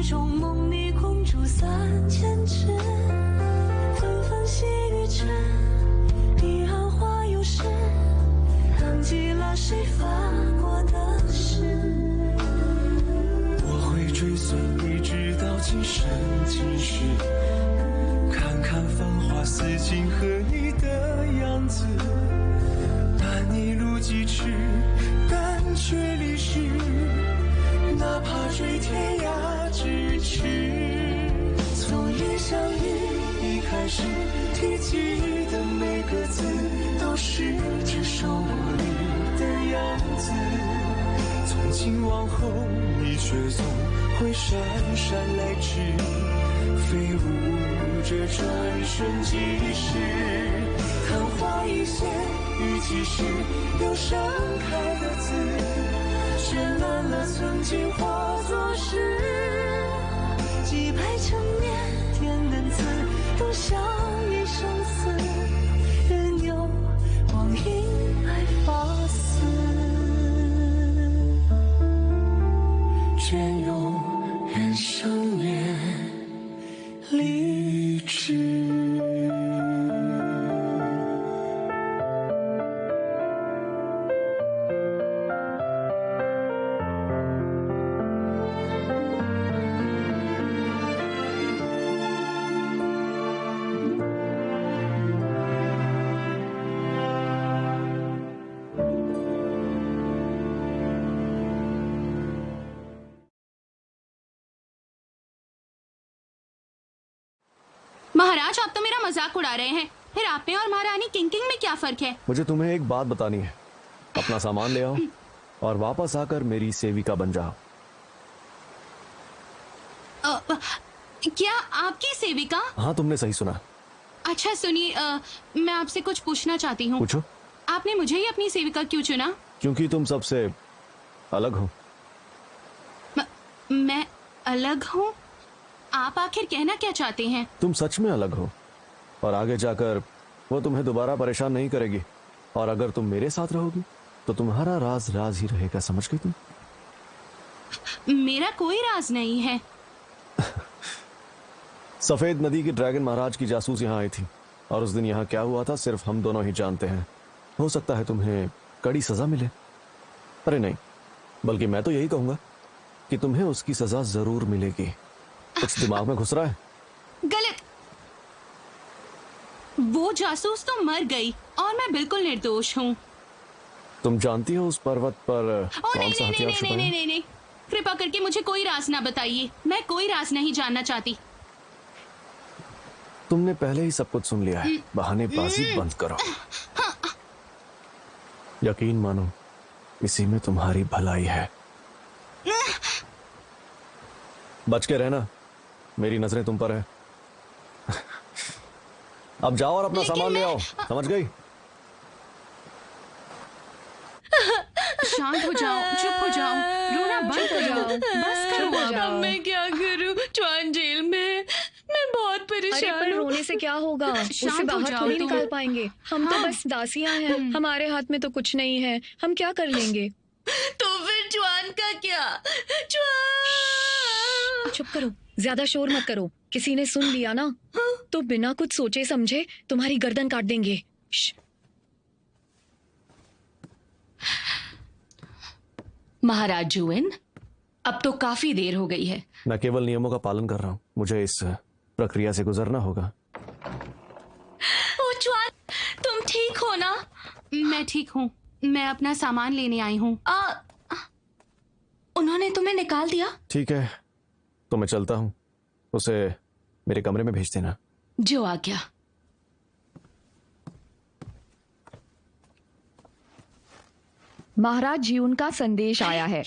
中梦里公主3000只，纷纷细雨之，彼岸花又是，忘记了谁发过的誓。我会追随你直到今生今世，看看繁华似锦和你的样子，伴你路几尺，但却离世，哪怕追天涯咫尺。从一相遇一开始，提及的每个字都是这首魔女的样子。从今往后，你却总会姗姗来迟，飞舞着转瞬即逝。昙花一现，雨几时，有盛开的字，绚烂了曾经化作诗。几百成年，天能字，都像一生死，任由光阴来发丝，隽永远相恋立志。महाराज, आप तो मेरा मजाक उड़ा रहे हैं। फिर आप में और महारानी किंकिंग में क्या फर्क है? मुझे तुम्हें एक बात बतानी है। अपना सामान ले आओ और वापस आकर मेरी सेविका बन जाओ। क्या आपकी सेविका? हाँ, तुमने सही सुना। अच्छा सुनिए, मैं आपसे कुछ पूछना चाहती हूँ। पूछो। आपने मुझे ही अपनी सेविका क्यों चुना? क्योंकि तुम सबसे अलग हो। मैं अलग हूँ? आप आखिर कहना क्या चाहते हैं? तुम सच में अलग हो और आगे जाकर वो तुम्हें दोबारा परेशान नहीं करेगी। और अगर तुम मेरे साथ रहोगी तो तुम्हारा राज राज ही रहेगा। समझ गई तुम? मेरा कोई राज नहीं है। सफेद नदी की ड्रैगन महाराज की जासूस यहाँ आई थी और उस दिन यहाँ क्या हुआ था सिर्फ हम दोनों ही जानते हैं। हो सकता है तुम्हें कड़ी सजा मिले। अरे नहीं, बल्कि मैं तो यही कहूंगा कि तुम्हें उसकी सजा जरूर मिलेगी। कुछ दिमाग में घुस रहा है? गलत। वो जासूस तो मर गई और मैं बिल्कुल निर्दोष हूँ। तुम जानती हो उस पर्वत पर कौन सा हथियार छुपा है? नहीं, कृपा करके मुझे कोई राज ना बताइए। मैं कोई राज नहीं जानना चाहती। तुमने पहले ही सब कुछ सुन लिया है। बहानेबाजी बंद करो। यकीन मानो, इसी में तुम्हारी भलाई है। बच के रहना, मेरी नजरें तुम पर है। अब जाओ और अपना सामान ले आओ। समझ गई? शांत हो जाओ, चुप हो जाओ, रोना बंद कर जाओ, बस करो। अब मैं क्या करूं? च्वान जेल में है, मैं बहुत परेशान हूं। अरे पर रोने से क्या होगा? उसे बाहर थोड़ी निकाल पाएंगे। हम तो बस दासियां हैं। हमारे हाथ में तो कुछ नहीं है। हम क्या कर लेंगे? तो फिर च्वान का क्या? च्वान! चुप करो, ज्यादा शोर मत करो। किसी ने सुन लिया ना तो बिना कुछ सोचे समझे तुम्हारी गर्दन काट देंगे। महाराज जुएन, अब तो काफी देर हो गई है। मैं केवल नियमों का पालन कर रहा हूँ। मुझे इस प्रक्रिया से गुजरना होगा। ओ च्वान, तुम ठीक हो ना? मैं ठीक हूँ। मैं अपना सामान लेने आई हूँ। उन्होंने तुम्हें निकाल दिया? ठीक है, तो मैं चलता हूँ। उसे मेरे कमरे में भेज देना। जो आज्ञा। महाराज जीउन का संदेश आया है।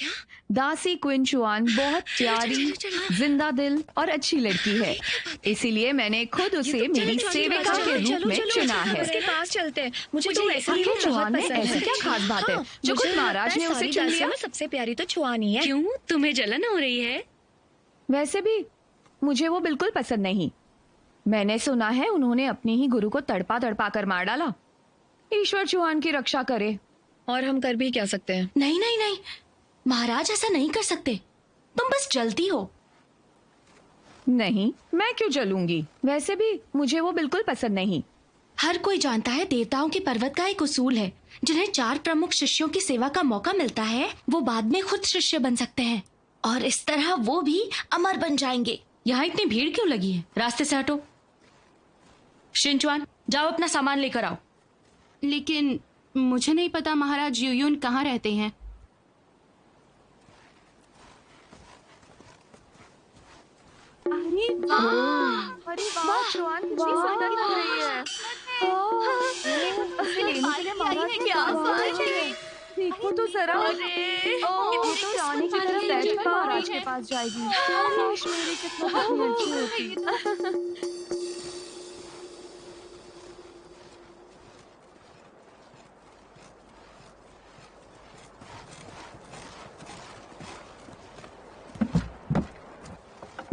दासी क्वीन चुआन बहुत प्यारी, जिंदा दिल और अच्छी लड़की है, इसीलिए मैंने खुद उसे मेरी सेविका के रूप में चुना है। उसके पास चलते हैं। मुझे तो ऐसा आखिर ही चुआन में बहुत पसंद ऐसी है। क्या खास बात है जो खुद महाराज ने उसे चुन लिया? सबसे प्यारी तो चुआन ही है। क्यों, तुम्हें जलन हो रही है? वैसे भी मुझे वो बिल्कुल पसंद नहीं। मैंने सुना है उन्होंने अपने ही गुरु को तड़पा तड़पा कर मार डाला। ईश्वर चुआन की रक्षा करे। और हम कर भी क्या सकते हैं? नहीं, महाराज ऐसा नहीं कर सकते। तुम बस जलती हो। नहीं, मैं क्यों चलूंगी? वैसे भी मुझे वो बिल्कुल पसंद नहीं। हर कोई जानता है देवताओं के पर्वत का एक उसूल है, जिन्हें 4 प्रमुख शिष्यों की सेवा का मौका मिलता है वो बाद में खुद शिष्य बन सकते हैं, और इस तरह वो भी अमर बन जाएंगे। यहाँ इतनी भीड़ क्यों लगी है? रास्ते से हटो। शिनचुआन, जाओ अपना सामान लेकर आओ। लेकिन मुझे नहीं पता महाराज यूयुन कहाँ रहते हैं। अरे वाह! अरे वाह, चुआन कितनी सुंदर लग रही है। देखो तो जरा, ये तो रानी की तरफ बैठकर महाराज के पास जाएगी। काश मेरी किस्मत इतनी अच्छी होती।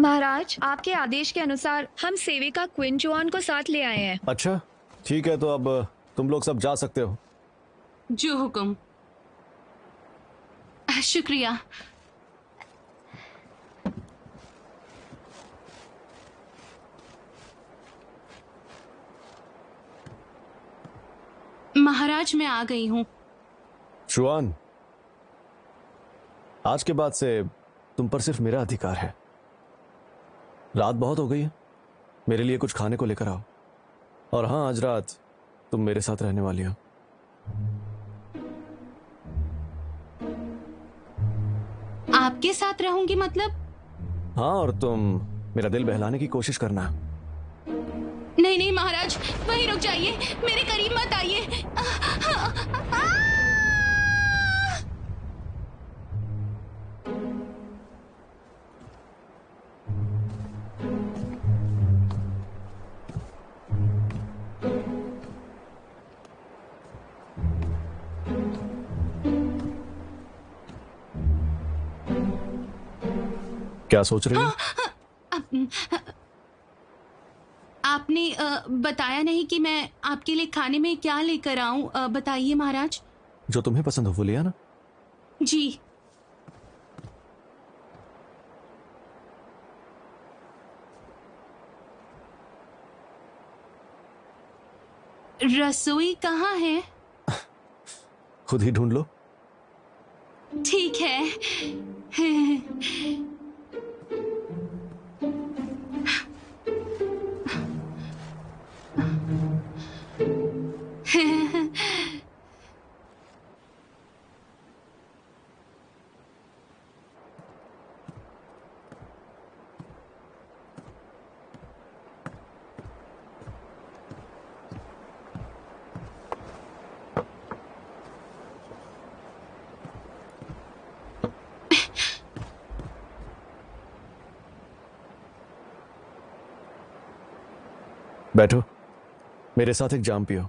महाराज, आपके आदेश के अनुसार हम सेविका क्विन चुआन को साथ ले आए हैं। अच्छा, ठीक है, तो अब तुम लोग सब जा सकते हो। जो हुक्म। शुक्रिया। महाराज, मैं आ गई हूँ। चुआन, आज के बाद से तुम पर सिर्फ मेरा अधिकार है। रात बहुत हो गई है, मेरे लिए कुछ खाने को लेकर आओ। और हाँ, आज रात तुम मेरे साथ रहने वाली हो। आपके साथ रहूंगी मतलब? हाँ, और तुम मेरा दिल बहलाने की कोशिश करना। नहीं नहीं महाराज, वहीं रुक जाइए, मेरे करीब मत आइए। क्या सोच रही हो? आपने बताया नहीं कि मैं आपके लिए खाने में क्या लेकर आऊं। बताइए महाराज। जो तुम्हें पसंद हो वो ले आना। जी। रसोई कहाँ है? खुद ही ढूंढ लो। ठीक है। बैठो, मेरे साथ एक जाम पियो।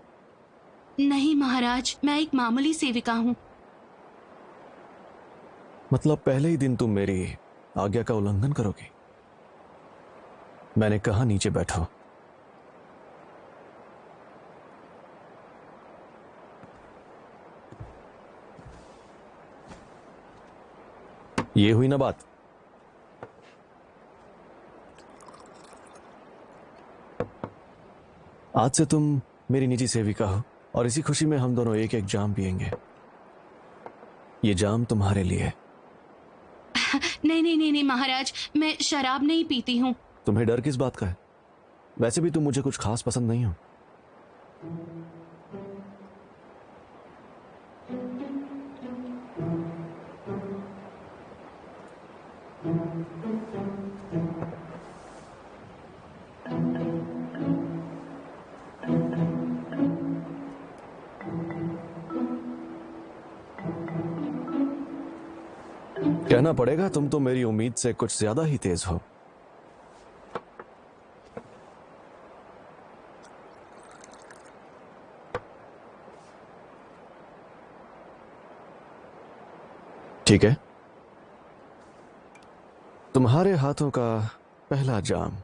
नहीं महाराज, मैं एक मामूली सेविका हूँ। मतलब पहले ही दिन तुम मेरी आज्ञा का उल्लंघन करोगी? मैंने कहा नीचे बैठो। ये हुई ना बात। आज से तुम मेरी निजी सेविका हो, और इसी खुशी में हम दोनों एक एक जाम पिएंगे। ये जाम तुम्हारे लिए। नहीं नहीं नहीं नहीं महाराज, मैं शराब नहीं पीती हूँ। तुम्हें डर किस बात का है? वैसे भी तुम मुझे कुछ खास पसंद नहीं हो। कहना पड़ेगा, तुम तो मेरी उम्मीद से कुछ ज्यादा ही तेज हो। ठीक है, तुम्हारे हाथों का पहला जाम।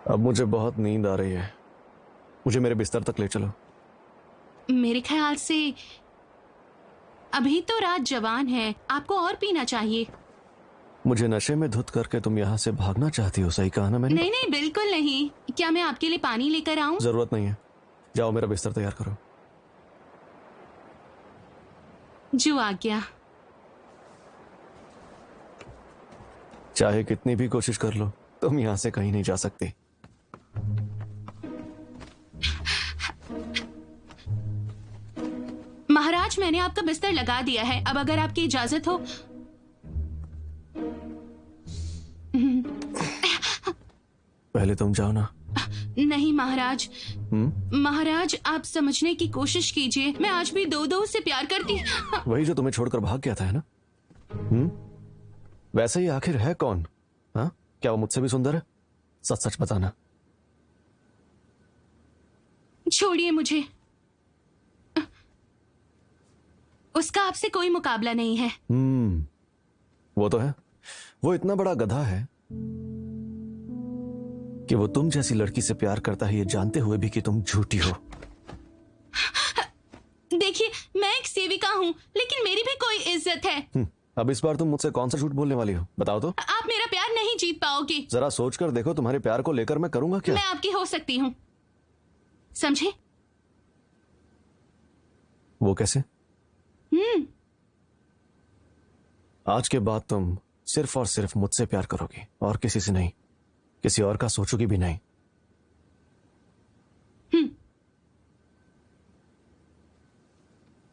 अब मुझे बहुत नींद आ रही है, मुझे मेरे बिस्तर तक ले चलो। मेरे ख्याल से अभी तो रात जवान है, आपको और पीना चाहिए। मुझे नशे में धुत करके तुम यहाँ से भागना चाहती हो, सही कहा ना मैंने? नहीं नहीं, बिल्कुल नहीं। क्या मैं आपके लिए पानी लेकर आऊं? जरूरत नहीं है, जाओ मेरा बिस्तर तैयार करो। जो आज्ञा। चाहे कितनी भी कोशिश कर लो, तुम यहाँ से कहीं नहीं जा सकती। महाराज, मैंने आपका बिस्तर लगा दिया है, अब अगर आपकी इजाजत हो। पहले तुम जाओ ना। नहीं महाराज। महाराज, आप समझने की कोशिश कीजिए, मैं आज भी दो से प्यार करती। वही जो तुम्हें छोड़कर भाग गया था, है ना? वैसे ही आखिर है कौन? हाँ, क्या वो मुझसे भी सुंदर है? सच सच बताना। छोड़िए मुझे, उसका आपसे कोई मुकाबला नहीं है। वो तो है। वो इतना बड़ा गधा है कि वो तुम जैसी लड़की से प्यार करता है, ये जानते हुए भी कि तुम झूठी हो। देखिए, मैं एक सेविका हूँ, लेकिन मेरी भी कोई इज्जत है। अब इस बार तुम मुझसे कौन सा झूठ बोलने वाली हो, बताओ तो। आप मेरा प्यार नहीं जीत पाओगे। जरा सोच कर देखो, तुम्हारे प्यार को लेकर मैं करूंगा क्या? मैं आपकी हो सकती हूँ, समझे? वो कैसे? आज के बाद तुम सिर्फ और सिर्फ मुझसे प्यार करोगी और किसी से नहीं, किसी और का सोचोगी भी नहीं।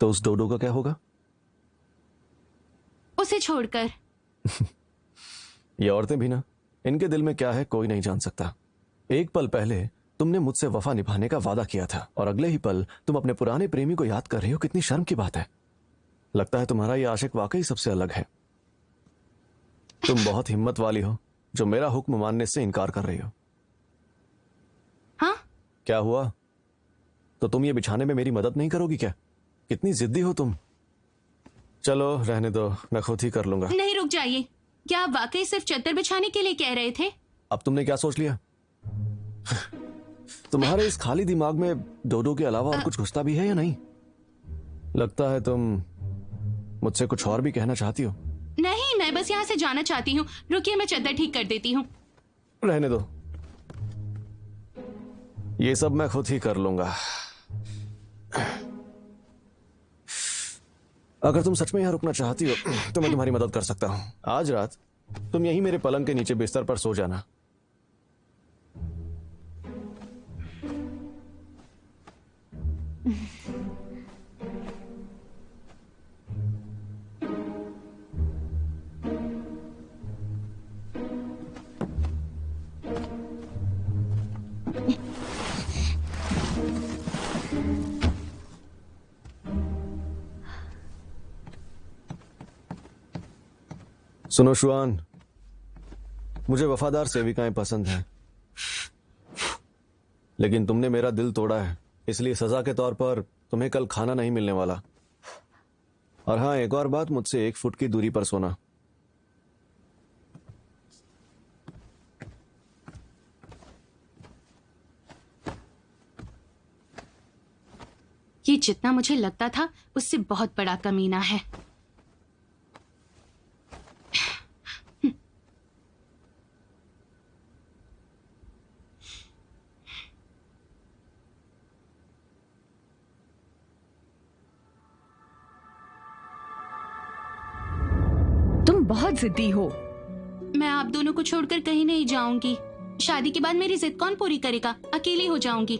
तो उस डोडो का क्या होगा? उसे छोड़कर। ये औरतें भी ना, इनके दिल में क्या है कोई नहीं जान सकता। एक पल पहले तुमने मुझसे वफा निभाने का वादा किया था और अगले ही पल तुम अपने पुराने प्रेमी को याद कर रही हो। कितनी शर्म की बात है। लगता है तुम्हारा ये आशिक वाकई सबसे अलग है। तुम बहुत हिम्मत वाली हो जो मेरा हुक्म मानने से इनकार कर रही हो। हाँ? क्या हुआ? तो तुम ये बिछाने में मेरी मदद नहीं करोगी क्या? कितनी जिद्दी हो तुम। चलो रहने दो, मैं खुद ही कर लूंगा। नहीं, रुक जाइए। क्या आप वाकई सिर्फ चद्दर बिछाने के लिए कह रहे थे? अब तुमने क्या सोच लिया? तुम्हारे इस खाली दिमाग में डोडो के अलावा और कुछ घुसता भी है या नहीं? लगता है तुम मुझसे कुछ और भी कहना चाहती हो। नहीं, मैं बस यहाँ से जाना चाहती हूँ। रुकिए, मैं चद्दर ठीक कर देती हूँ। रहने दो, ये सब मैं खुद ही कर लूंगा। अगर तुम सच में यहाँ रुकना चाहती हो तो मैं तुम्हारी मदद कर सकता हूँ। आज रात तुम यहीं मेरे पलंग के नीचे बिस्तर पर सो जाना। सुनो शुआन, मुझे वफादार सेविकाएं पसंद हैं, लेकिन तुमने मेरा दिल तोड़ा है, इसलिए सजा के तौर पर तुम्हें कल खाना नहीं मिलने वाला। और हाँ, एक और बात, मुझसे 1 फुट की दूरी पर सोना। ये जितना मुझे लगता था उससे बहुत बड़ा कमीना है। तुम बहुत जिद्दी हो। मैं आप दोनों को छोड़कर कहीं नहीं जाऊंगी। शादी के बाद मेरी जिद कौन पूरी करेगा? अकेली हो जाऊंगी।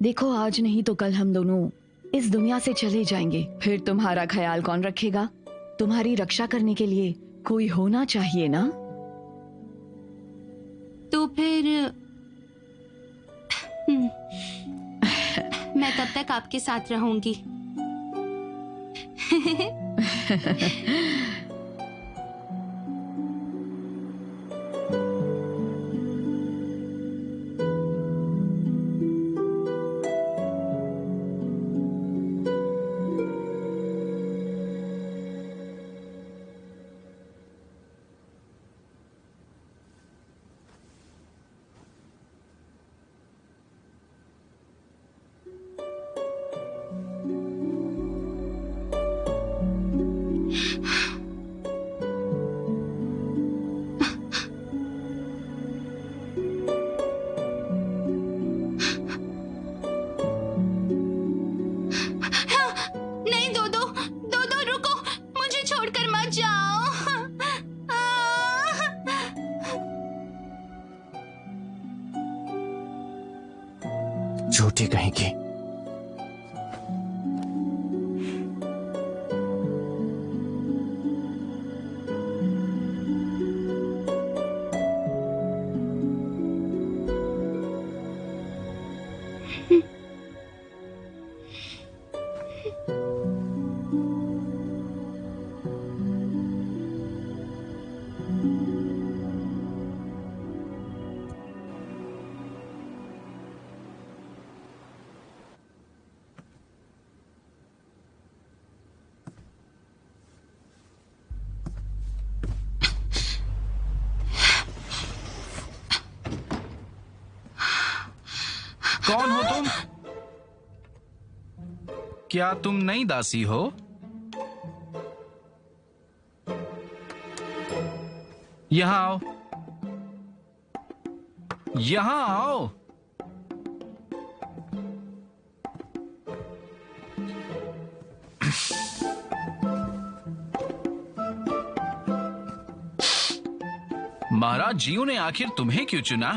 देखो, आज नहीं तो कल हम दोनों इस दुनिया से चले जाएंगे। फिर तुम्हारा ख्याल कौन रखेगा? तुम्हारी रक्षा करने के लिए कोई होना चाहिए ना। तो फिर मैं कब तक आपके साथ रहूंगी? झूठी कहीं की। कौन हो तुम? क्या तुम नई दासी हो? यहां आओ, यहां आओ। महाराज जीऊ ने आखिर तुम्हें क्यों चुना?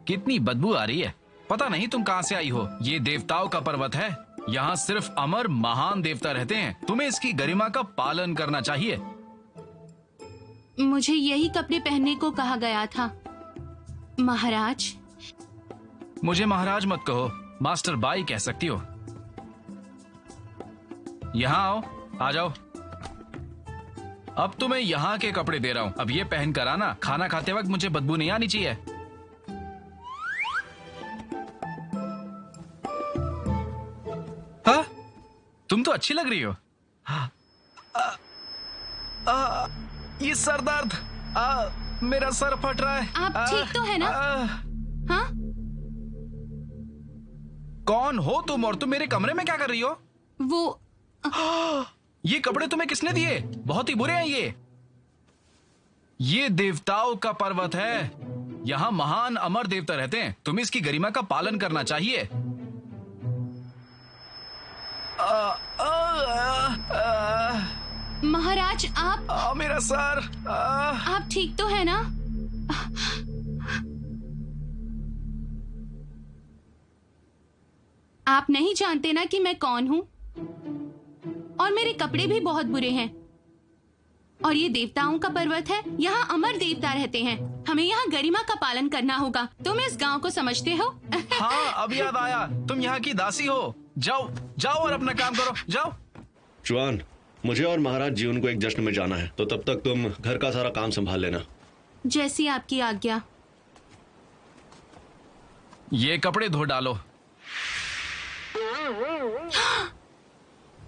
कितनी बदबू आ रही है। पता नहीं तुम कहां से आई हो। ये देवताओं का पर्वत है। यहाँ सिर्फ अमर महान देवता रहते हैं। तुम्हें इसकी गरिमा का पालन करना चाहिए। मुझे यही कपड़े पहनने को कहा गया था महाराज। मुझे महाराज मत कहो, मास्टर बाई कह सकती हो। यहाँ आओ, आ जाओ। अब तुम्हें यहाँ के कपड़े दे रहा हूँ। अब ये पहन कर आना। खाना खाते वक्त मुझे बदबू नहीं आनी चाहिए। हाँ, तुम तो अच्छी लग रही हो। ये सर दर्द, मेरा सर फट रहा है। आप ठीक तो है ना? हाँ? कौन हो तुम और तुम मेरे कमरे में क्या कर रही हो? वो ये कपड़े तुम्हें किसने दिए? बहुत ही बुरे हैं ये। ये देवताओं का पर्वत है। यहाँ महान अमर देवता रहते हैं। तुम्हें इसकी गरिमा का पालन करना चाहिए। महाराज आप मेरा सर। आप ठीक तो है ना? आप नहीं जानते ना कि मैं कौन हूं? और मेरे कपड़े भी बहुत बुरे हैं। और ये देवताओं का पर्वत है। यहाँ अमर देवता रहते हैं। हमें यहाँ गरिमा का पालन करना होगा। तुम इस गांव को समझते हो? हाँ, अब याद आया। तुम यहाँ की दासी हो। जाओ जाओ और अपना काम करो। जाओ। चुआन, मुझे और महाराज जी उनको एक जश्न में जाना है, तो तब तक तुम घर का सारा काम संभाल लेना। जैसी आपकी आज्ञा। ये कपड़े धो डालो।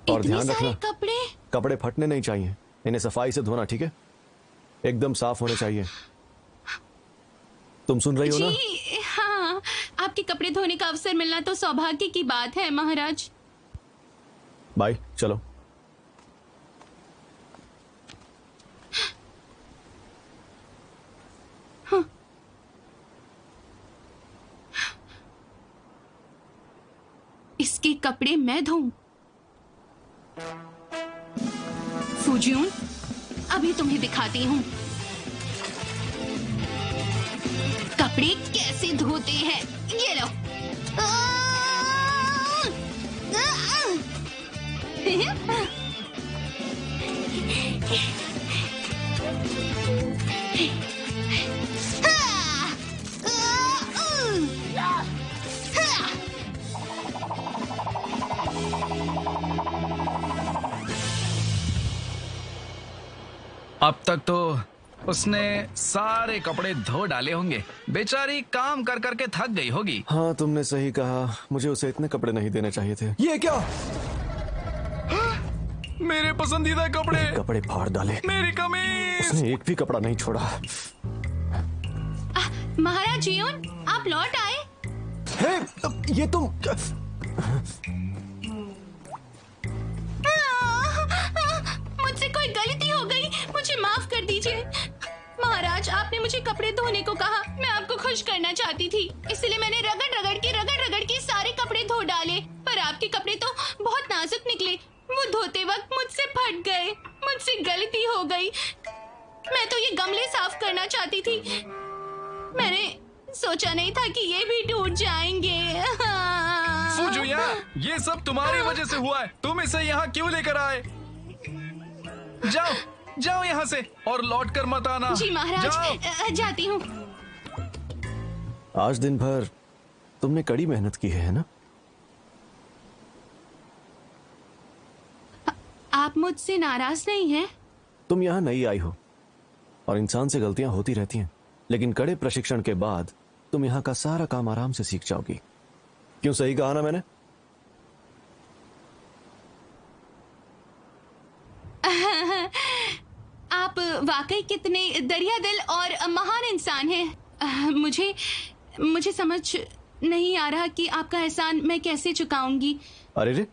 और ध्यान इतने सारे रखना, कपड़े। कपड़े फटने नहीं चाहिए। इन्हें सफाई से धोना, ठीक है? एकदम साफ होने चाहिए। तुम सुन रही हो ना? जी हाँ, आपके कपड़े धोने का अवसर मिलना तो सौभाग्य की बात है महाराज। बाय, चलो। हाँ। इसके कपड़े मैं धोऊं? फूजियून, अभी तुम्हें दिखाती हूँ कपड़े कैसे धोते हैं। ये लो। अब तक तो उसने सारे कपड़े धो डाले होंगे। बेचारी काम कर करके थक गई होगी। हाँ, तुमने सही कहा। मुझे उसे इतने कपड़े नहीं देने चाहिए थे। ये क्या? मेरे पसंदीदा कपड़े। कपड़े फाड़ डाले। मेरी कमीज। उसने एक भी कपड़ा नहीं छोड़ा। महाराज जियोन, आप लौट आए। हे, ये तुम मुझसे कोई गलती हो गई, मुझे माफ कर दीजिए। महाराज, आपने मुझे कपड़े धोने को कहा। मैं आपको खुश करना चाहती थी, इसलिए मैंने रगड़ रगड़ के सारे कपड़े धो डाले। पर आपके कपड़े तो बहुत नाजुक निकले। वो धोते वक्त मुझसे फट गए। मुझसे गलती हो गई। मैं तो ये गमले साफ करना चाहती थी। मैंने सोचा नहीं था कि ये भी टूट जाएंगे। हाँ। बासु जुइया, ये सब तुम्हारी वजह से हुआ है। तुम इसे यहाँ क्यों लेकर आए? जाओ जाओ यहाँ से और लौट कर मत आना। जी महाराज, जाती हूँ। आज दिन भर तुमने कड़ी मेहनत की है ना? आप मुझसे नाराज नहीं हैं? तुम यहाँ नई आई हो और इंसान से गलतियां होती रहती हैं, लेकिन कड़े प्रशिक्षण के बाद तुम यहाँ का सारा काम आराम से सीख जाओगी। क्यों, सही कहा ना मैंने? आप वाकई कितने दरिया दिल और महान इंसान हैं। मुझे समझ नहीं आ रहा कि आपका एहसान मैं कैसे चुकाऊंगी। अरे रे,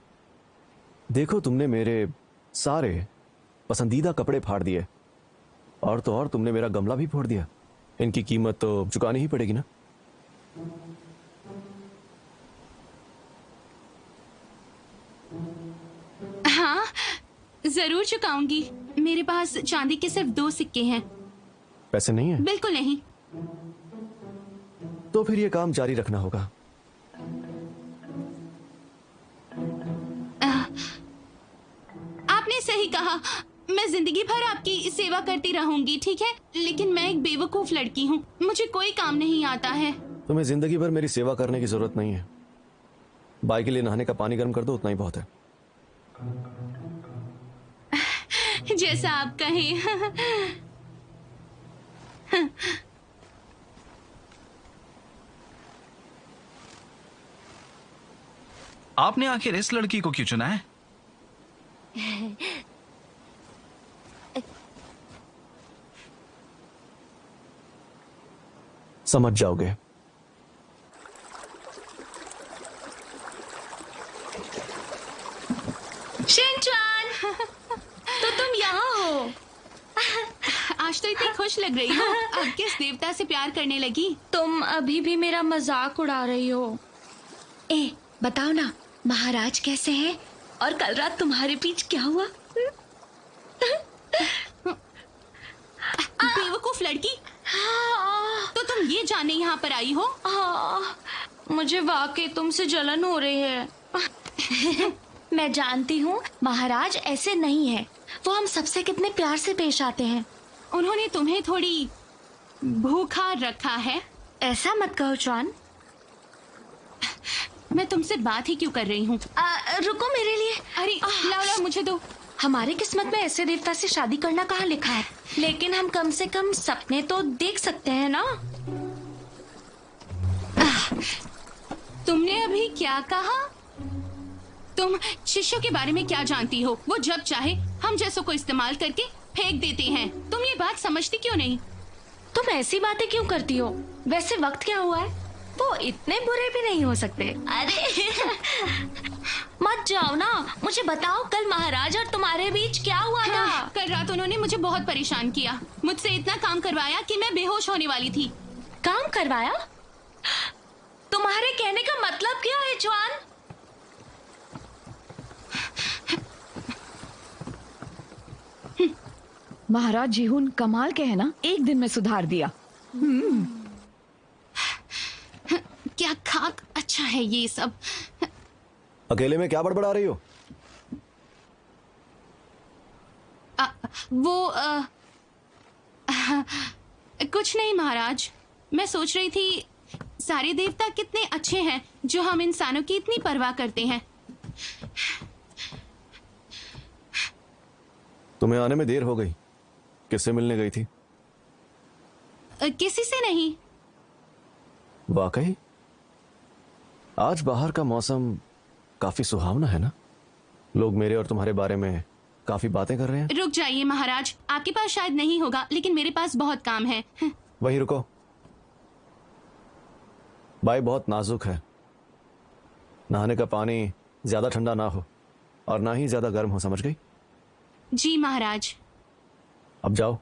देखो तुमने मेरे सारे पसंदीदा कपड़े फाड़ दिए और तो और तुमने मेरा गमला भी फोड़ दिया। इनकी कीमत तो चुकानी ही पड़ेगी ना? हाँ, जरूर चुकाऊंगी। मेरे पास चांदी के सिर्फ 2 सिक्के हैं। पैसे नहीं है? बिल्कुल नहीं। तो फिर ये काम जारी रखना होगा। आपने सही कहा, मैं जिंदगी भर आपकी सेवा करती रहूंगी, ठीक है? लेकिन मैं एक बेवकूफ लड़की हूँ, मुझे कोई काम नहीं आता है। तुम्हें जिंदगी भर मेरी सेवा करने की जरूरत नहीं है। बाई के लिए नहाने का पानी गर्म कर दो, उतना ही बहुत है। जैसा आप कहें। आपने आखिर इस लड़की को क्यों चुना है? समझ जाओगे। शिनचान, तो तुम यहाँ हो? आज तो इतनी खुश लग रही हो। अब किस देवता से प्यार करने लगी? तुम अभी भी मेरा मजाक उड़ा रही हो। ए, बताओ ना, महाराज कैसे हैं? और कल रात तुम्हारे बीच क्या हुआ? बेवकूफ लड़की, तो तुम ये जानने यहाँ पर आई हो? हाँ, मुझे वाकई तुमसे जलन हो रही है। मैं जानती हूँ महाराज ऐसे नहीं है, वो हम सबसे कितने प्यार से पेश आते हैं। उन्होंने तुम्हें थोड़ी भूखा रखा है। ऐसा मत कहो चुआन। मैं तुमसे बात ही क्यों कर रही हूँ? रुको मेरे लिए। अरे लाओ लाओ, मुझे दो। हमारी किस्मत में ऐसे देवता से शादी करना कहाँ लिखा है, लेकिन हम कम से कम सपने तो देख सकते हैं ना। तुमने अभी क्या कहा? तुम शिष्यों के बारे में क्या जानती हो? वो जब चाहे हम जैसों को इस्तेमाल करके फेंक देते हैं। तुम ये बात समझती क्यों नहीं? तुम ऐसी बातें क्यों करती हो? वैसे वक्त क्या हुआ है? वो इतने बुरे भी नहीं हो सकते। अरे मत जाओ ना, मुझे बताओ कल महाराज और तुम्हारे बीच क्या हुआ था? कल रात उन्होंने मुझे बहुत परेशान किया। मुझसे इतना काम करवाया कि मैं बेहोश होने वाली थी। काम करवाया? तुम्हारे कहने का मतलब क्या है चुआन? महाराज जीहुन कमाल के है ना, एक दिन में सुधार दिया। क्या खाक अच्छा है ये सब। अकेले में क्या बड़बड़ा रही हो? कुछ नहीं महाराज, मैं सोच रही थी सारे देवता कितने अच्छे हैं जो हम इंसानों की इतनी परवाह करते हैं। तुम्हें आने में देर हो गई। किससे मिलने गई थी? किसी से नहीं। वाकई आज बाहर का मौसम काफी सुहावना है ना? लोग मेरे और तुम्हारे बारे में काफी बातें कर रहे हैं। रुक जाइए महाराज, आपके पास शायद नहीं होगा, लेकिन मेरे पास बहुत काम है। वहीं रुको। बाई बहुत नाजुक है। नहाने का पानी ज्यादा ठंडा ना हो और ना ही ज्यादा गर्म हो, समझ गई? जी महाराज। अब जाओ।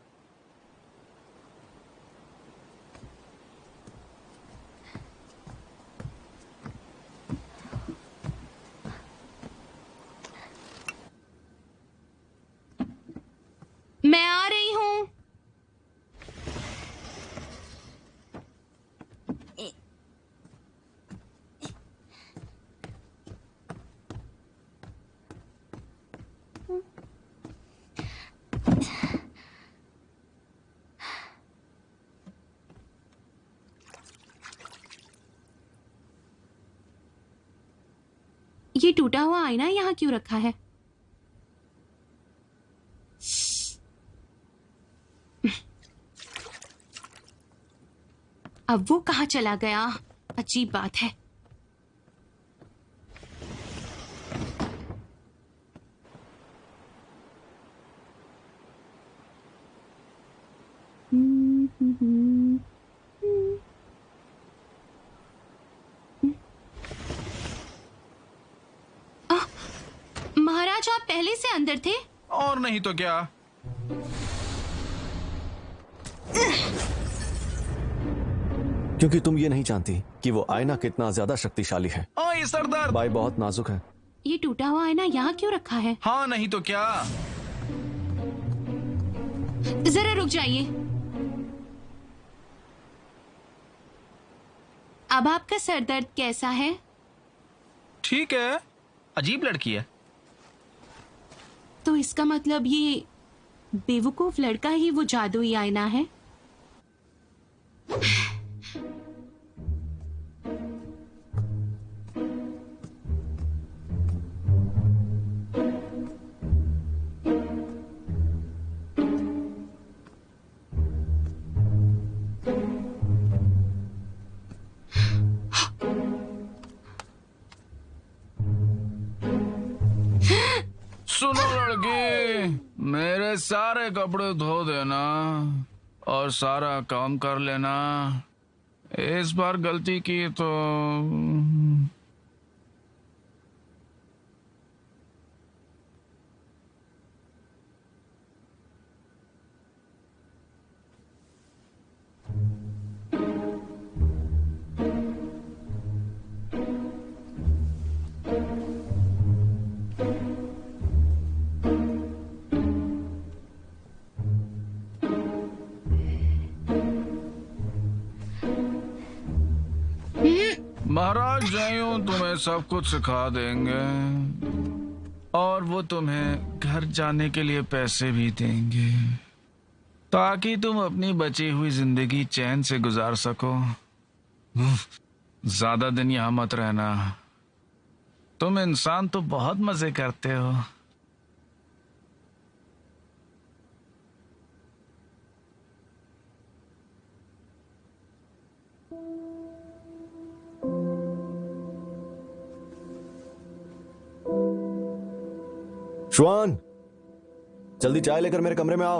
मैं आ रही हूँ। ये टूटा हुआ आईना यहाँ क्यों रखा है? अब वो कहाँ चला गया? अजीब बात है। महाराज, आप पहले से अंदर थे? और नहीं तो क्या। क्योंकि तुम ये नहीं जानती कि वो आईना कितना ज्यादा शक्तिशाली है। ये सरदार। बाई बहुत नाजुक है। ये टूटा हुआ आईना यहाँ क्यों रखा है? हाँ नहीं तो क्या। जरा रुक जाइए। अब आपका सर दर्द कैसा है? ठीक है, अजीब लड़की है। तो इसका मतलब ये बेवकूफ लड़का ही वो जादुई आईना है? सुनो लड़की, मेरे सारे कपड़े धो देना और सारा काम कर लेना। इस बार गलती की तो महाराज जयूं तुम्हें सब कुछ सिखा देंगे और वो तुम्हें घर जाने के लिए पैसे भी देंगे ताकि तुम अपनी बची हुई जिंदगी चैन से गुजार सको। ज्यादा दिन यहाँ मत रहना। तुम इंसान तो बहुत मजे करते हो। श्वान, जल्दी चाय लेकर मेरे कमरे में आओ।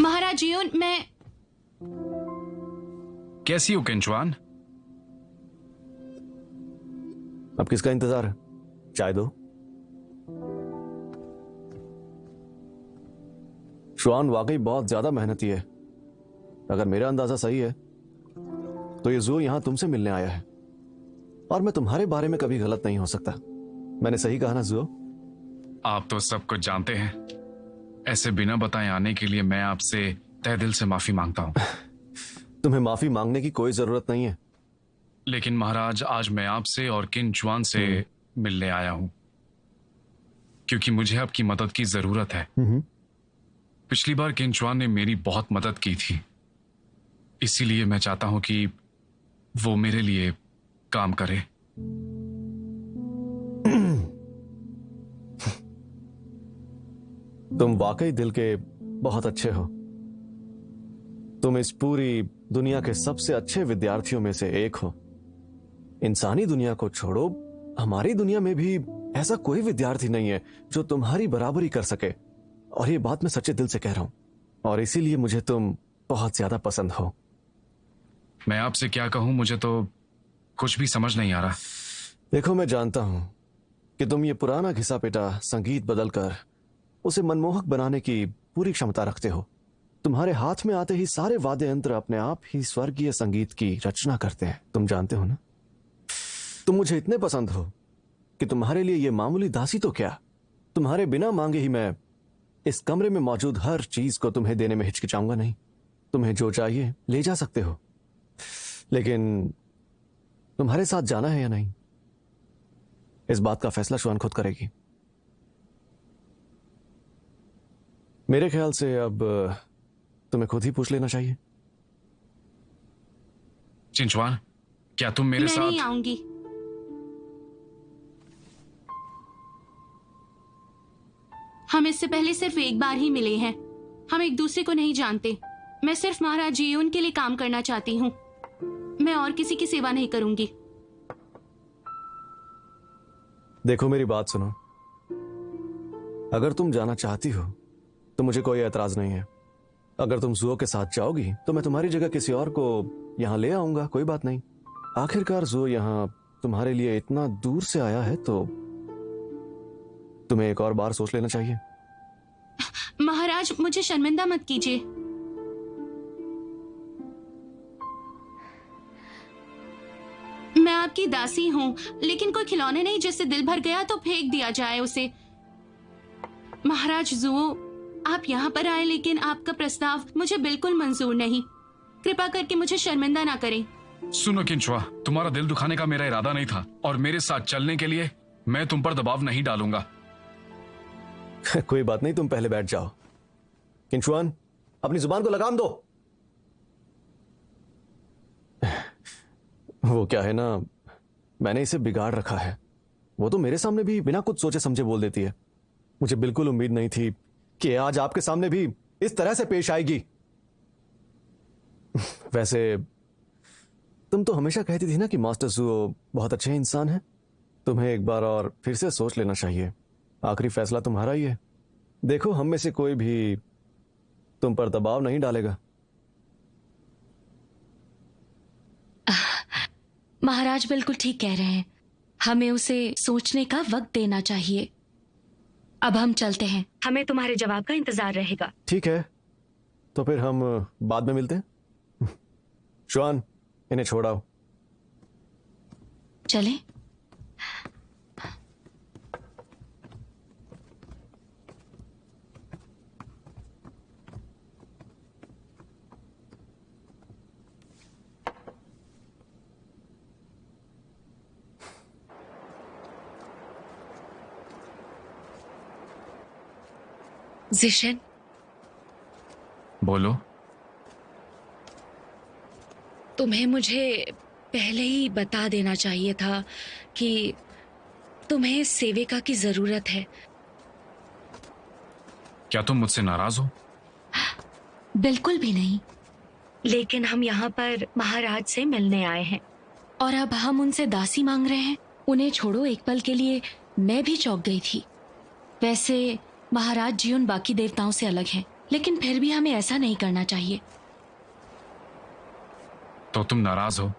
महाराज जियोन, मैं कैसी हो किंचवान? अब किसका इंतजार है? चाय दो। श्वान वाकई बहुत ज्यादा मेहनती है। अगर मेरा अंदाजा सही है तो ये ज़ू यहां तुमसे मिलने आया है और मैं तुम्हारे बारे में कभी गलत नहीं हो सकता। मैंने सही कहा ना ज़ू? आप तो सब कुछ जानते हैं। ऐसे बिना बताए आने के लिए मैं आपसे तहे दिल से माफी मांगता हूं। तुम्हें माफी मांगने की कोई जरूरत नहीं है। लेकिन महाराज, आज मैं आपसे और किंचवान से मिलने आया हूं क्योंकि मुझे आपकी मदद की जरूरत है। पिछली बार किंचवान ने मेरी बहुत मदद की थी, इसीलिए मैं चाहता हूं कि वो मेरे लिए काम करे। तुम वाकई दिल के बहुत अच्छे हो। तुम इस पूरी दुनिया के सबसे अच्छे विद्यार्थियों में से एक हो। इंसानी दुनिया को छोड़ो, हमारी दुनिया में भी ऐसा कोई विद्यार्थी नहीं है जो तुम्हारी बराबरी कर सके। और ये बात मैं सच्चे दिल से कह रहा हूं और इसीलिए मुझे तुम बहुत ज्यादा पसंद हो। मैं आपसे क्या कहूं, मुझे तो कुछ भी समझ नहीं आ रहा। देखो, मैं जानता हूं कि तुम ये पुराना घिसा पिटा संगीत बदलकर उसे मनमोहक बनाने की पूरी क्षमता रखते हो। तुम्हारे हाथ में आते ही सारे वाद्य यंत्र अपने आप ही स्वर्गीय संगीत की रचना करते हैं। तुम जानते हो ना? तुम मुझे इतने पसंद हो कि तुम्हारे लिए ये मामूली दासी तो क्या, तुम्हारे बिना मांगे ही मैं इस कमरे में मौजूद हर चीज को तुम्हें देने में हिचकिचाऊंगा नहीं। तुम्हें जो चाहिए ले जा सकते हो, लेकिन तुम्हारे साथ जाना है या नहीं, इस बात का फैसला श्वान खुद करेगी। मेरे ख्याल से अब तुम्हें खुद ही पूछ लेना चाहिए। चिंचुआन, क्या तुम मेरे मैं नहीं साथ? आऊंगी। हम इससे पहले सिर्फ एक बार ही मिले हैं। हम एक दूसरे को नहीं जानते। मैं सिर्फ महाराज जीयून के लिए काम करना चाहती हूँ। मैं और किसी की सेवा नहीं करूंगी। देखो मेरी बात सुनो, अगर तुम जाना चाहती हो तो मुझे कोई एतराज नहीं है। अगर तुम जुओ के साथ जाओगी तो मैं तुम्हारी जगह किसी और को यहां ले आऊंगा, कोई बात नहीं। आखिरकार जुओ यहां तुम्हारे लिए इतना दूर से आया है तो तुम्हें एक और बार सोच लेना चाहिए। महाराज, मुझे शर्मिंदा मत कीजिए। मैं आपकी दासी हूँ, लेकिन कोई खिलौने नहीं जिससे दिल भर गया तो फेंक दिया जाए उसे। महाराज जुओ, आप यहाँ पर आए, लेकिन आपका प्रस्ताव मुझे बिल्कुल मंजूर नहीं। कृपा करके मुझे शर्मिंदा ना करें। सुनो किंचुआ, तुम्हारा दिल दुखाने का मेरा इरादा नहीं था, और मेरे साथ चलने के लिए मैं तुम पर दबाव नहीं डालूंगा। कोई बात नहीं, तुम पहले बैठ जाओ। किंचुआन, अपनी जुबान को लगाम दो। वो क्या है ना, मैंने इसे बिगाड़ रखा है। वो तो मेरे सामने भी बिना कुछ सोचे समझे बोल देती है। मुझे बिल्कुल उम्मीद नहीं थी कि आज आपके सामने भी इस तरह से पेश आएगी। वैसे तुम तो हमेशा कहती थी ना कि मास्टर जुओ बहुत अच्छे इंसान हैं। तुम्हें एक बार और फिर से सोच लेना चाहिए। आखिरी फैसला तुम्हारा ही है। देखो, हम में से कोई भी तुम पर दबाव नहीं डालेगा। महाराज बिल्कुल ठीक कह रहे हैं। हमें उसे सोचने का वक्त देना चाहिए। अब हम चलते हैं। हमें तुम्हारे जवाब का इंतजार रहेगा। ठीक है, तो फिर हम बाद में मिलते हैं। शुआन, इन्हें छोड़ाओ। चलें? जिशन, बोलो। तुम्हें मुझे पहले ही बता देना चाहिए था कि तुम्हें सेविका की जरूरत है। क्या तुम मुझसे नाराज हो? बिल्कुल भी नहीं। लेकिन हम यहाँ पर महाराज से मिलने आए हैं। और अब हम उनसे दासी मांग रहे हैं। उन्हें छोड़ो, एक पल के लिए मैं भी चौंक गई थी। वैसे महाराज जी उन बाकी देवताओं से अलग हैं, लेकिन फिर भी हमें ऐसा नहीं करना चाहिए। तो तुम नाराज हो?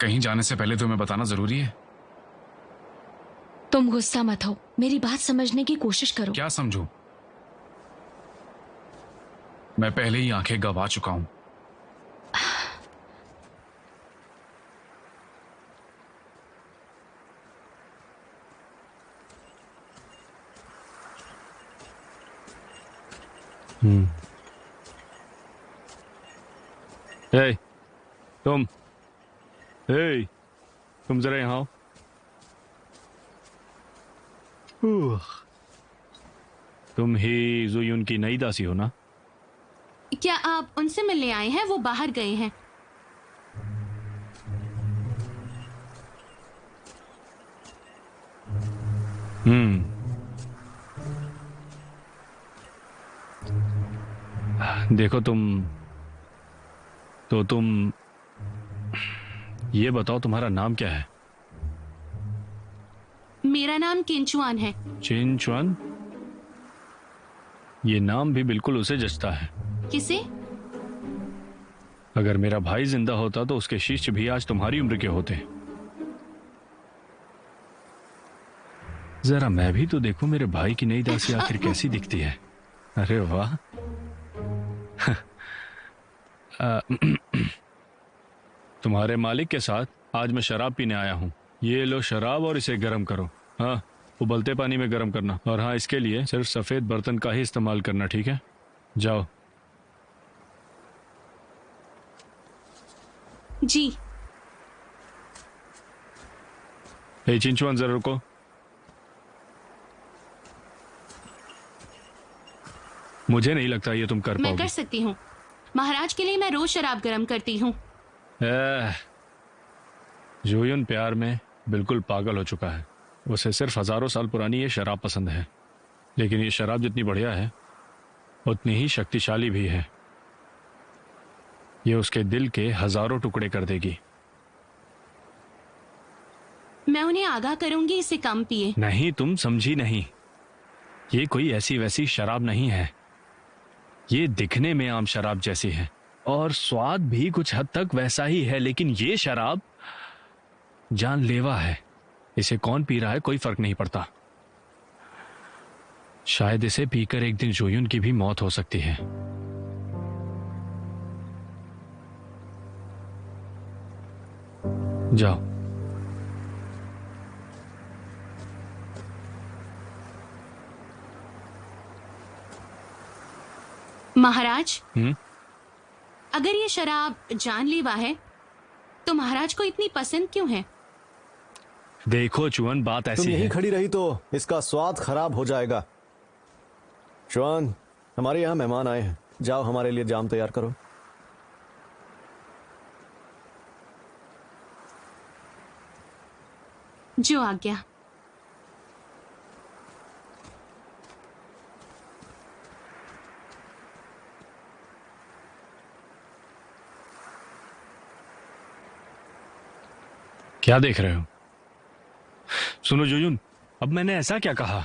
कहीं जाने से पहले तुम्हें बताना जरूरी है। तुम गुस्सा मत हो, मेरी बात समझने की कोशिश करो। क्या समझूं? मैं पहले ही आंखें गवा चुका हूं। हे, तुम जरा यहाँ आओ। तुम ही जुयून की नई दासी हो ना? क्या आप उनसे मिलने आए हैं? वो बाहर गए हैं। देखो, तुम ये बताओ, तुम्हारा नाम क्या है? मेरा नाम किंचुआन है। चिनचुआन? ये नाम भी बिल्कुल उसे जचता है। किसे? अगर मेरा भाई जिंदा होता तो उसके शिष्य भी आज तुम्हारी उम्र के होते। जरा मैं भी तो देखूं मेरे भाई की नई दासी आखिर कैसी दिखती है। अरे वाह। तुम्हारे मालिक के साथ आज मैं शराब पीने आया हूँ। ये लो शराब और इसे गर्म करो। हाँ, उबलते पानी में गर्म करना। और हाँ, इसके लिए सिर्फ सफेद बर्तन का ही इस्तेमाल करना, ठीक है? जाओ। जी। चिंचुआन, जरा रुको। मुझे नहीं लगता ये तुम कर मैं पाओगे। कर सकती हूँ। महाराज के लिए मैं रोज शराब गर्म करती हूँ। जोयुन प्यार में बिल्कुल पागल हो चुका है। उसे सिर्फ हजारों साल पुरानी ये शराब पसंद है, लेकिन ये शराब जितनी बढ़िया है उतनी ही शक्तिशाली भी है। ये उसके दिल के हजारों टुकड़े कर देगी। मैं उन्हें आगाह करूंगी इसे कम पिए। नहीं, तुम समझी नहीं। ये कोई ऐसी वैसी शराब नहीं है। ये दिखने में आम शराब जैसी है और स्वाद भी कुछ हद तक वैसा ही है, लेकिन ये शराब जानलेवा है। इसे कौन पी रहा है कोई फर्क नहीं पड़ता। शायद इसे पीकर एक दिन जोयुन की भी मौत हो सकती है। जाओ। महाराज, अगर ये शराब जानलेवा है तो महाराज को इतनी पसंद क्यों है? देखो चुअन, बात ऐसी तुम है। यहीं खड़ी रही तो इसका स्वाद खराब हो जाएगा। चुअन, हमारे यहाँ मेहमान आए हैं, जाओ हमारे लिए जाम तैयार करो। जो आज्ञा। क्या देख रहे हो? सुनो जोयुन, अब मैंने ऐसा क्या कहा?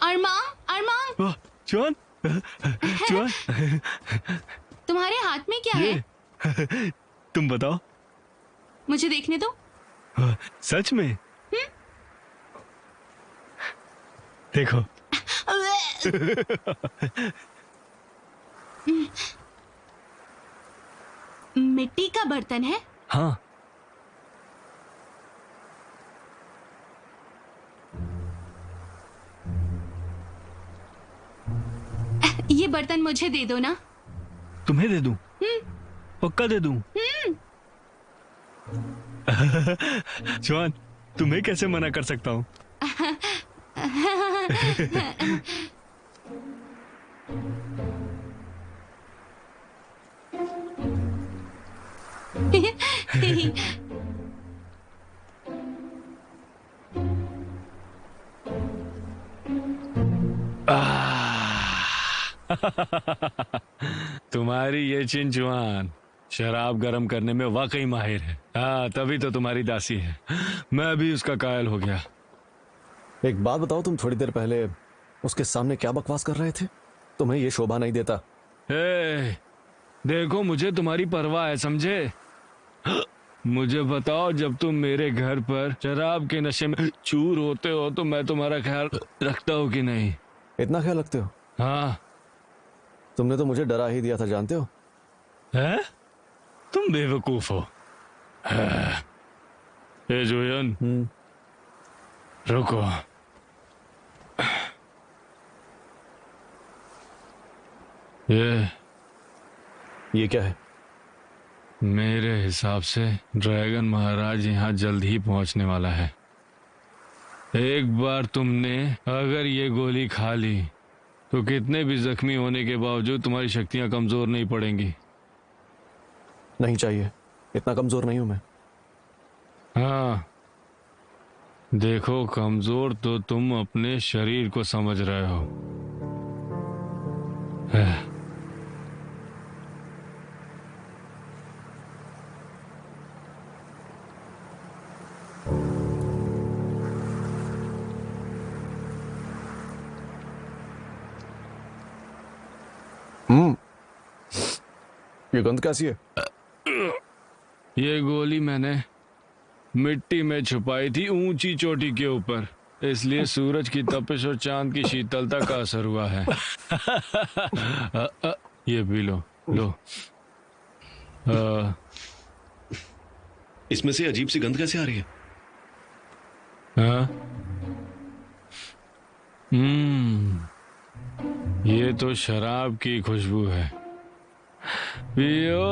अरमान, चुअन, चुअन, तुम्हारे हाथ में क्या है? तुम बताओ। मुझे देखने दो। सच में? देखो। मिट्टी का बर्तन है? हाँ। ये बर्तन मुझे दे दो ना। तुम्हें दे दूं? पक्का दे दूं? चुअन, तुम्हें कैसे मना कर सकता हूँ? तुम्हारी ये चिंचुआन शराब गर्म करने में वाकई माहिर है। हाँ, तभी तो तुम्हारी दासी है। मैं भी उसका कायल हो गया। एक बात बताओ, तुम थोड़ी देर पहले उसके सामने क्या बकवास कर रहे थे? तुम्हें ये शोभा नहीं देता। देखो, मुझे तुम्हारी परवाह है, समझे? मुझे बताओ, जब तुम मेरे घर पर शराब के नशे में चूर होते हो तो मैं तुम्हारा ख्याल रखता हूँ कि नहीं? इतना ख्याल रखते हो? हाँ। तुमने तो मुझे डरा ही दिया था, जानते हो? है? तुम बेवकूफ हो। ए जोयन, रुको। ये क्या है? मेरे हिसाब से ड्रैगन महाराज यहाँ जल्द ही पहुंचने वाला है। एक बार तुमने अगर ये गोली खा ली तो कितने भी जख्मी होने के बावजूद तुम्हारी शक्तियां कमजोर नहीं पड़ेंगी। नहीं चाहिए, इतना कमजोर नहीं हूं मैं। हाँ, देखो, कमजोर तो तुम अपने शरीर को समझ रहे हो। ये गंध कैसी है? ये गोली मैंने मिट्टी में छुपाई थी ऊंची चोटी के ऊपर, इसलिए सूरज की तपिश और चांद की शीतलता का असर हुआ है। ये पी लो, लो। इसमें से अजीब सी गंध कैसे आ रही है? ये तो शराब की खुशबू है। पियो।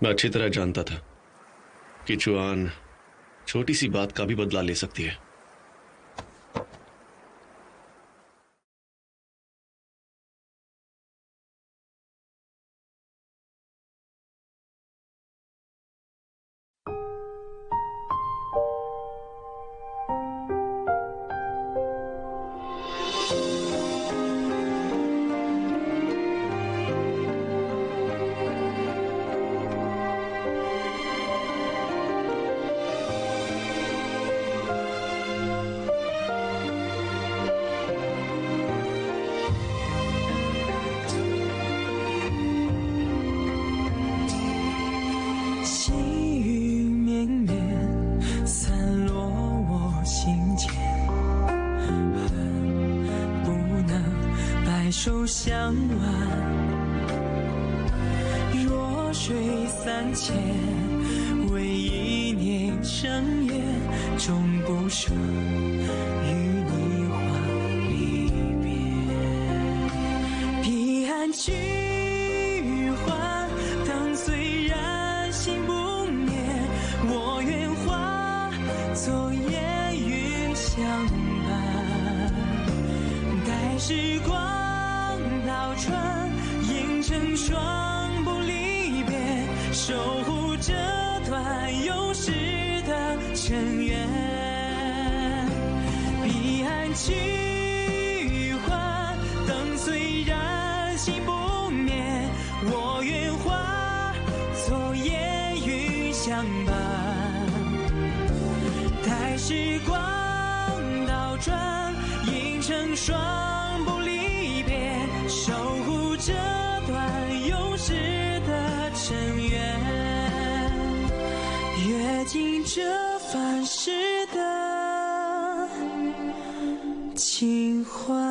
मैं अच्छी तरह जानता था कि चुआन छोटी सी बात का भी बदला ले सकती है।细雨绵绵，散落我心间，恨不能白首相挽。弱水三千，为一念生厌，终不舍与你话离别。彼岸去还，灯虽然心不灭，我愿化作烟云相伴。待时光倒转，映成双不离别，守护这段永世的尘缘。彼岸去还，灯虽然心不灭，我愿化作烟云相伴。待时光倒转，映成双不离别，守护这段永世的尘缘。阅尽这凡世的情欢。